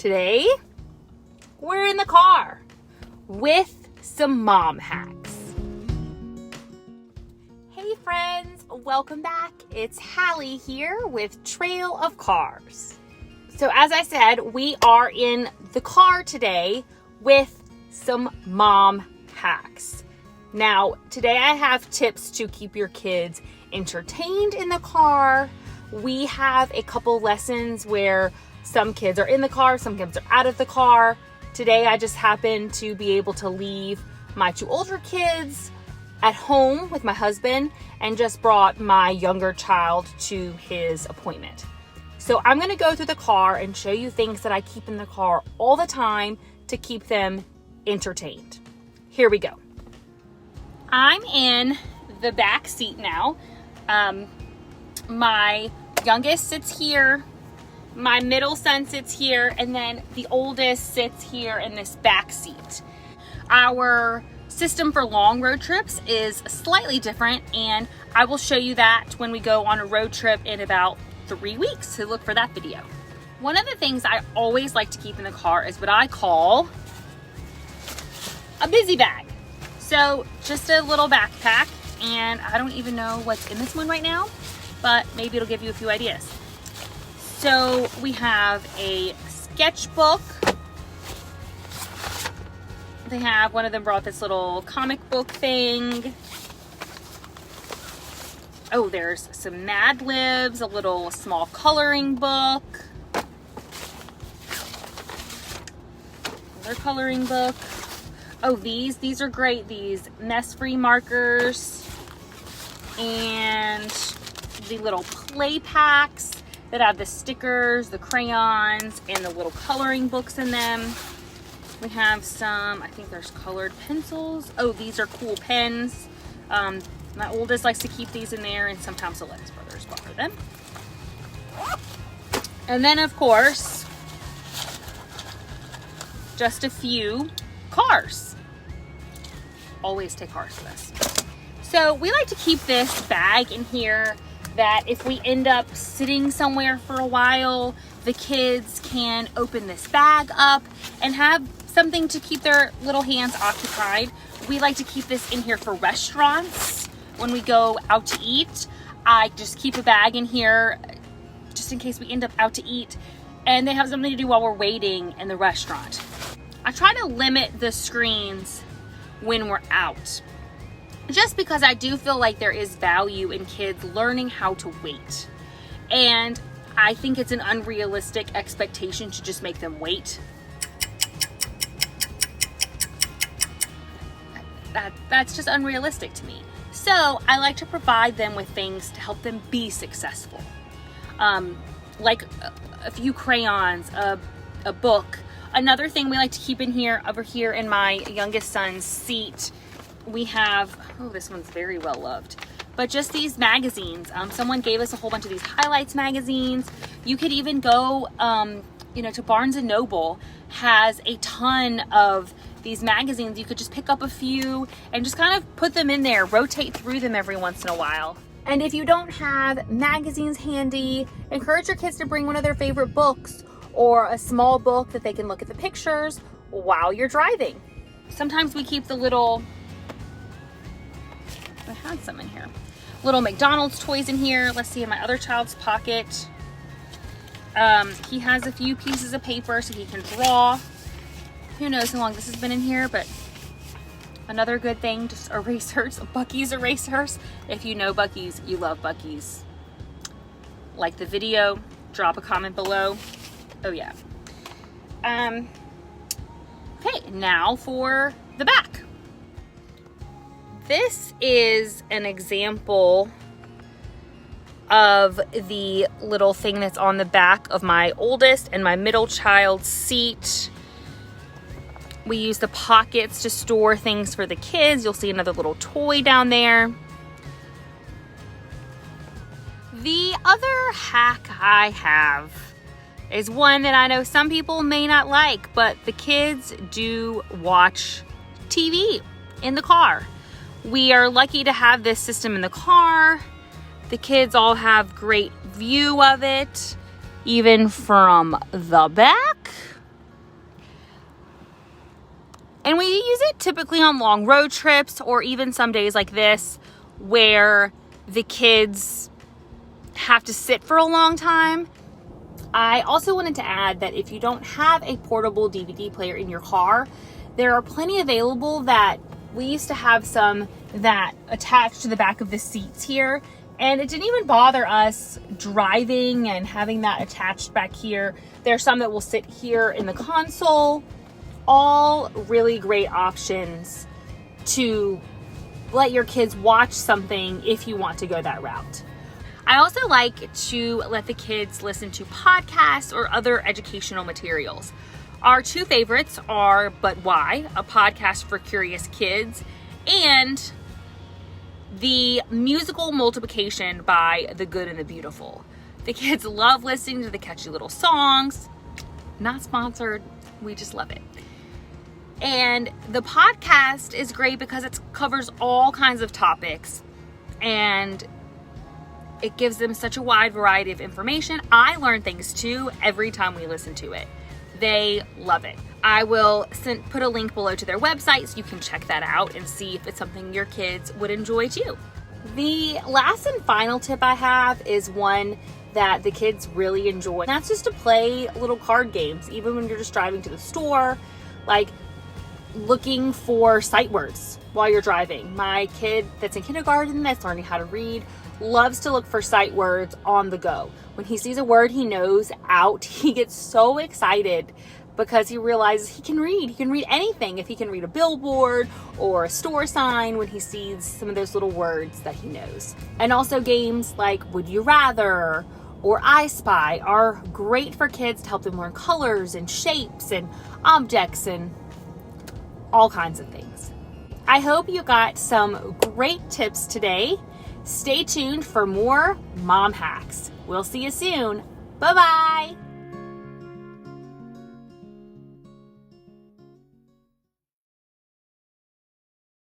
Today, we're in the car with some mom hacks. Hey friends, welcome back. It's Hallie here with Trail of Cars. So as I said, we are in the car today with some mom hacks. Now, today I have tips to keep your kids entertained in the car. We have a couple lessons where some kids are in the car, some kids are out of the car. Today I just happened to be able to leave my two older kids at home with my husband and just brought my younger child to his appointment. So I'm gonna go through the car and show you things that I keep in the car all the time to keep them entertained. Here we go. I'm in the back seat now. My youngest sits here, my middle son sits here, and then the oldest sits here in this back seat. Our system for long road trips is slightly different, and I will show you that when we go on a road trip in about 3 weeks, so look for that video. One of the things I always like to keep in the car is what I call a busy bag. So just a little backpack, and I don't even know what's in this one right now, but maybe it'll give you a few ideas. So we have a sketchbook. They have, one of them brought this little comic book thing. Oh, there's some Mad Libs, a little small coloring book. Another coloring book. Oh, these are great. These mess-free markers and the little play packs that have the stickers, the crayons, and the little coloring books in them. We have some, I think there's colored pencils. Oh, these are cool pens. My oldest likes to keep these in there, and sometimes he'll let his brothers borrow them. And then, of course, just a few cars. Always take cars with us. So we like to keep this bag in here that if we end up sitting somewhere for a while, the kids can open this bag up and have something to keep their little hands occupied. We like to keep this in here for restaurants. When we go out to eat, I just keep a bag in here just in case we end up out to eat and they have something to do while we're waiting in the restaurant. I try to limit the screens when we're out, just because I do feel like there is value in kids learning how to wait. And I think it's an unrealistic expectation to just make them wait. That's just unrealistic to me. So I like to provide them with things to help them be successful. Like a few crayons, a book. Another thing we like to keep in here, over here in my youngest son's seat, we have, oh, this one's very well loved, but just these magazines. Someone gave us a whole bunch of these highlights magazines. You could even go, to Barnes & Noble has a ton of these magazines. You could just pick up a few and just kind of put them in there, rotate through them every once in a while. And if you don't have magazines handy, encourage your kids to bring one of their favorite books or a small book that they can look at the pictures while you're driving. Sometimes we keep the little, I had some in here, little McDonald's toys in here. Let's see, in my other child's pocket, he has a few pieces of paper so he can draw. Who knows how long this has been in here, but another good thing, just erasers, Buc-ee's erasers. If you know Buc-ee's, you love Buc-ee's. Like the video, drop a comment below. Oh yeah. Okay, now for the back. This is an example of the little thing that's on the back of my oldest and my middle child's seat. We use the pockets to store things for the kids. You'll see another little toy down there. The other hack I have is one that I know some people may not like, but the kids do watch TV in the car. We are lucky to have this system in the car. The kids all have great view of it, even from the back. And we use it typically on long road trips or even some days like this where the kids have to sit for a long time. I also wanted to add that if you don't have a portable DVD player in your car, there are plenty available. That we used to have some that attached to the back of the seats here, and it didn't even bother us driving and having that attached back here. There's some that will sit here in the console. All really great options to let your kids watch something if you want to go that route. I also like to let the kids listen to podcasts or other educational materials. Our two favorites are But Why, a podcast for curious kids, and the musical multiplication by The Good and the Beautiful. The kids love listening to the catchy little songs. Not sponsored, we just love it. And the podcast is great because it covers all kinds of topics and it gives them such a wide variety of information. I learn things too every time we listen to it. They love it. I will put a link below to their website so you can check that out and see if it's something your kids would enjoy too. The last and final tip I have is one that the kids really enjoy. And that's just to play little card games, even when you're just driving to the store, like looking for sight words while you're driving. My kid that's in kindergarten that's learning how to read loves to look for sight words on the go. When he sees a word he knows out, he gets so excited because he realizes he can read. He can read anything. If he can read a billboard or a store sign when he sees some of those little words that he knows. And also games like Would You Rather or I Spy are great for kids to help them learn colors and shapes and objects and all kinds of things. I hope you got some great tips today. Stay tuned for more mom hacks. We'll see you soon. Bye-bye.